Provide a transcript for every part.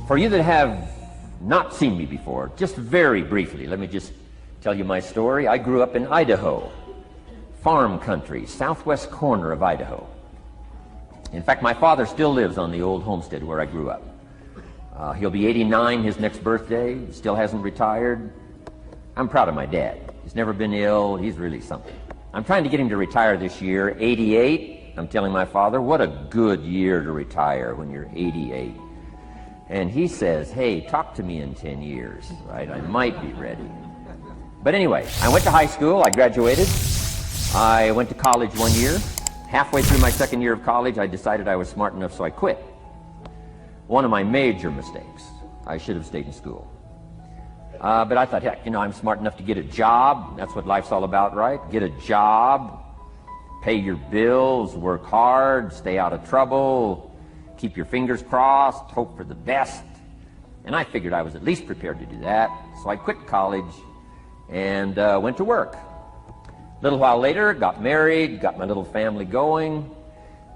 For you that have not seen me before, just very briefly, let me just tell you my story. I grew up in Idaho, farm country, southwest corner of Idaho. In fact, my father still lives on the old homestead where I grew up. He'll be 89 his next birthday, still hasn't retired. I'm proud of my dad. He's never been ill, he's really something. I'm trying to get him to retire this year, 88. I'm telling my father, what a good year to retire when you're 88. And he says, hey, talk to me in 10 years, right? I might be ready. But anyway, I went to high school, I graduated. I went to college 1 year. Halfway through my second year of college, I decided I was smart enough, so I quit. One of my major mistakes. I should have stayed in school. But I thought, heck, I'm smart enough to get a job. That's what life's all about, right? Get a job, pay your bills, work hard, stay out of trouble, keep your fingers crossed, hope for the best. And I figured I was at least prepared to do that. So I quit college and went to work. A little while later, got married, got my little family going,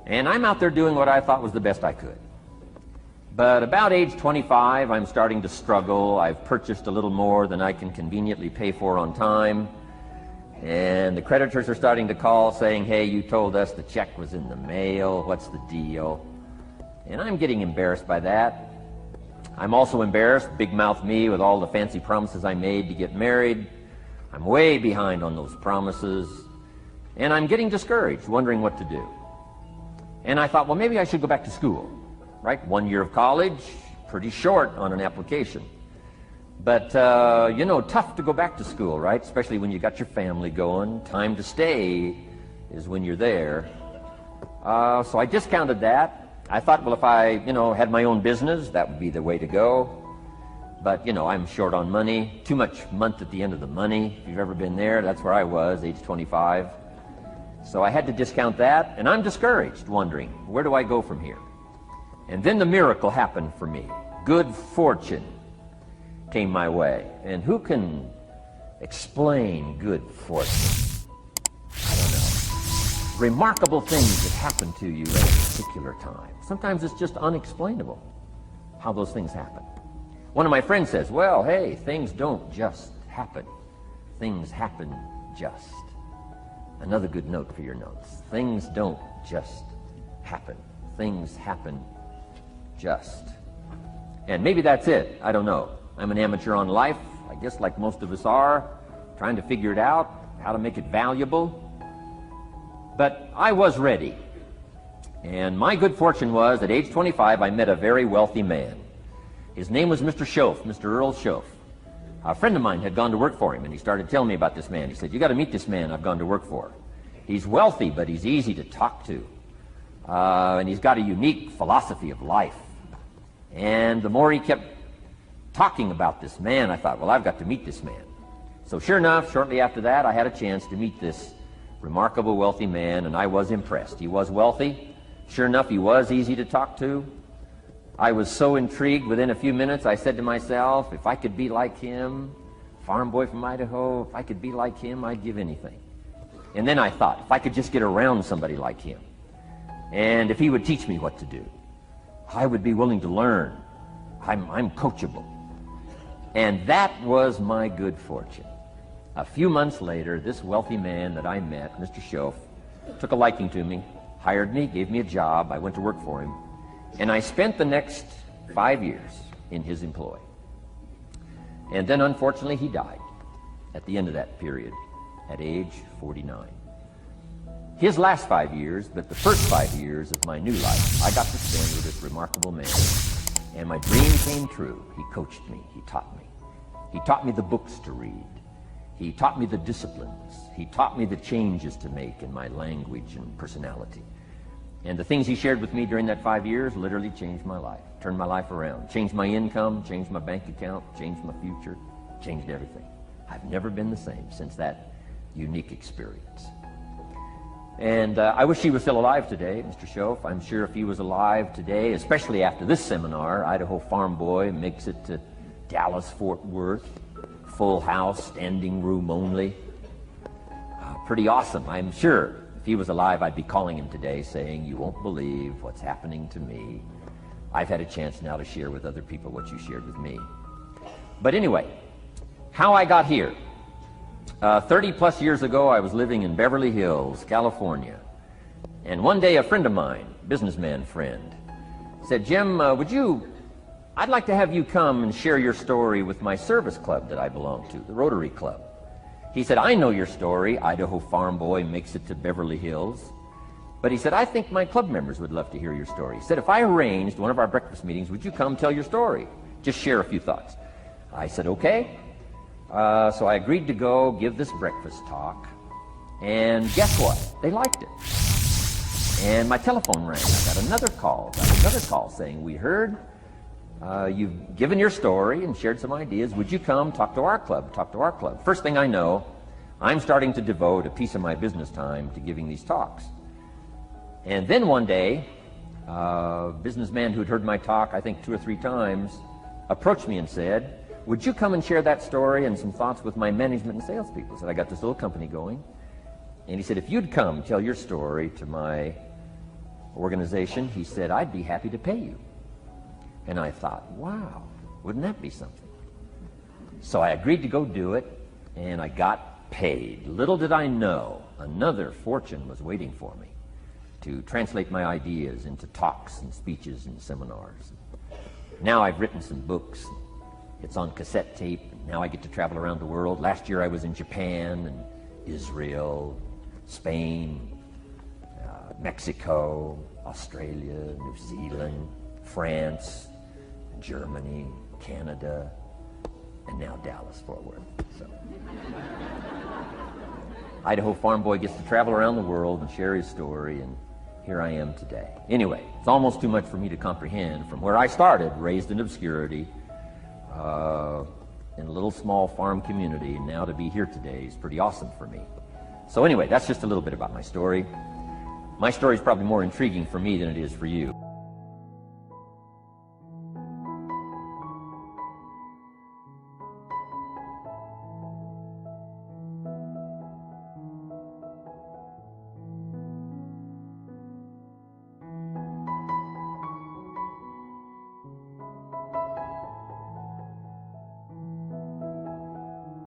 and I'm out there doing what I thought was the best I could. But about age 25, I'm starting to struggle. I've purchased a little more than I can conveniently pay for on time. And the creditors are starting to call saying, hey, you told us the check was in the mail. What's the deal? And I'm getting embarrassed by that. I'm also embarrassed, big mouth me, with all the fancy promises I made to get married. I'm way behind on those promises. And I'm getting discouraged, wondering what to do. And I thought, well, maybe I should go back to school. Right? 1 year of college, pretty short on an application. But, tough to go back to school, right? Especially when you got your family going. Time to stay is when you're there. So I discounted that. I thought, well, if I, had my own business, that would be the way to go. But, I'm short on money. Too much month at the end of the money. If you've ever been there, that's where I was, age 25. So I had to discount that, and I'm discouraged, wondering, where do I go from here? And then the miracle happened for me. Good fortune came my way. And who can explain good fortune? I don't know. Remarkable things that happen to you at a particular time. Sometimes it's just unexplainable how those things happen. One of my friends says, well, hey, things don't just happen. Things happen just. Another good note for your notes. Things don't just happen. Things happen just. And maybe that's it. I don't know. I'm an amateur on life, I guess, like most of us are, trying to figure it out, how to make it valuable. But I was ready. And my good fortune was, at age 25, I met a very wealthy man. His name was Mr. Schoaf, Mr. Earl Schoaf. A friend of mine had gone to work for him, and he started telling me about this man. He said, you got to meet this man I've gone to work for. He's wealthy, but he's easy to talk to. And he's got a unique philosophy of life. And the more he kept talking about this man, I thought, well, I've got to meet this man. So sure enough, shortly after that, I had a chance to meet this remarkable wealthy man, and I was impressed. He was wealthy. Sure enough, he was easy to talk to. I was so intrigued, within a few minutes, I said to myself, if I could be like him, farm boy from Idaho, if I could be like him, I'd give anything. And then I thought, if I could just get around somebody like him, and if he would teach me what to do, I would be willing to learn. I'm coachable. And that was my good fortune. A few months later, this wealthy man that I met, Mr. Schoaf, took a liking to me, hired me, gave me a job. I went to work for him. And I spent the next 5 years in his employ. And then, unfortunately, he died at the end of that period, at age 49. His last 5 years, but the first 5 years of my new life, I got to spend with this remarkable man. And my dream came true. He coached me. He taught me. He taught me the books to read. He taught me the disciplines. He taught me the changes to make in my language and personality. And the things he shared with me during that 5 years literally changed my life, turned my life around, changed my income, changed my bank account, changed my future, changed everything. I've never been the same since that unique experience. And I wish he was still alive today, Mr. Schoaf. I'm sure if he was alive today, especially after this seminar, Idaho Farm Boy makes it to Dallas-Fort Worth, full house, standing room only. Pretty awesome, I'm sure. If he was alive, I'd be calling him today saying, you won't believe what's happening to me. I've had a chance now to share with other people what you shared with me. But anyway, how I got here. 30 plus years ago, I was living in Beverly Hills, California. And one day a friend of mine, businessman friend, said, Jim, I'd like to have you come and share your story with my service club that I belong to, the Rotary Club. He said, I know your story, Idaho farm boy makes it to Beverly Hills. But he said, I think my club members would love to hear your story. He said, if I arranged one of our breakfast meetings, would you come tell your story? Just share a few thoughts. I said, okay. So I agreed to go give this breakfast talk. And guess what? They liked it. And my telephone rang. I got another call saying, we heard you've given your story and shared some ideas. Would you come talk to our club? First thing I know, I'm starting to devote a piece of my business time to giving these talks. And then one day, a businessman who'd heard my talk, I think 2 or 3 times, approached me and said, would you come and share that story and some thoughts with my management and salespeople? He said, I got this little company going. And he said, if you'd come tell your story to my organization, he said, I'd be happy to pay you. And I thought, wow, wouldn't that be something? So I agreed to go do it, and I got paid. Little did I know, another fortune was waiting for me to translate my ideas into talks and speeches and seminars. Now I've written some books. It's on cassette tape. Now I get to travel around the world. Last year I was in Japan and Israel, Spain, Mexico, Australia, New Zealand, France, Germany, Canada, and now Dallas, Fort Worth. So. Idaho farm boy gets to travel around the world and share his story, and here I am today. Anyway, it's almost too much for me to comprehend from where I started, raised in obscurity, in a little small farm community, and now to be here today is pretty awesome for me. So anyway, that's just a little bit about my story. My story is probably more intriguing for me than it is for you.